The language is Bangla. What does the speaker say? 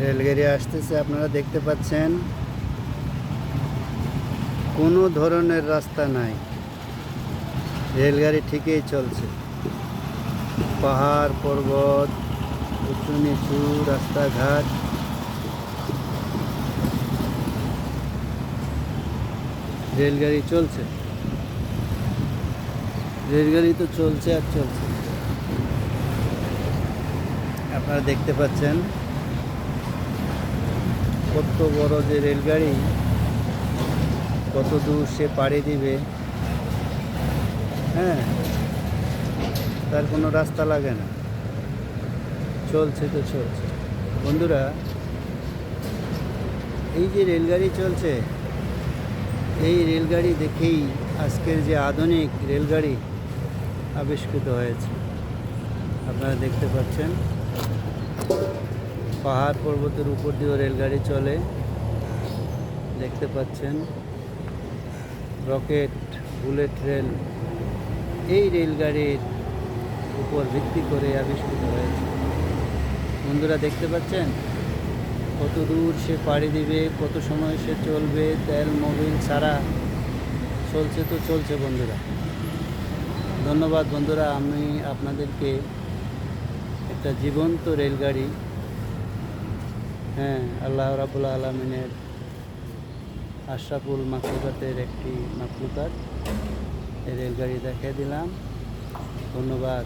রেলগাড়ি আসতেছে, আপনারা দেখতে পাচ্ছেন। কোনো ধরনের রাস্তা নাই, রেলগাড়ি ঠিকই চলছে। পাহাড় পর্বত, উঁচু নিচু রাস্তাঘাট, রেলগাড়ি চলছে। রেলগাড়ি তো চলছে আর চলছে। আপনারা দেখতে পাচ্ছেন কত বড় যে রেলগাড়ি, কত দূর সে পাড়ি দিবে। হ্যাঁ, তার কোনো রাস্তা লাগে না, চলছে তো চলছে। বন্ধুরা, এই যে রেলগাড়ি চলছে, এই রেলগাড়ি দেখেই আজকের যে আধুনিক রেলগাড়ি আবিষ্কৃত হয়েছে। আপনারা দেখতে পাচ্ছেন পাহাড় পর্বতের উপর দিয়েও রেলগাড়ি চলে। দেখতে পাচ্ছেন রকেট, বুলেট রেল, এই রেলগাড়ির উপর ভিত্তি করে আবিষ্কৃত হয়েছে। বন্ধুরা দেখতে পাচ্ছেন কত দূর সে পাড়ি দিবে, কত সময় সে চলবে, তেল মোবিল ছাড়া চলছে তো চলছে। বন্ধুরা ধন্যবাদ। বন্ধুরা, আমি আপনাদেরকে একটা জীবন্ত রেলগাড়ি, আল্লাহ রাব্বুল আলামিনের আশরাফুল মাখলুকাতের একটি মাখলুকাত, এই রেলগাড়ি দেখিয়ে দিলাম। ধন্যবাদ।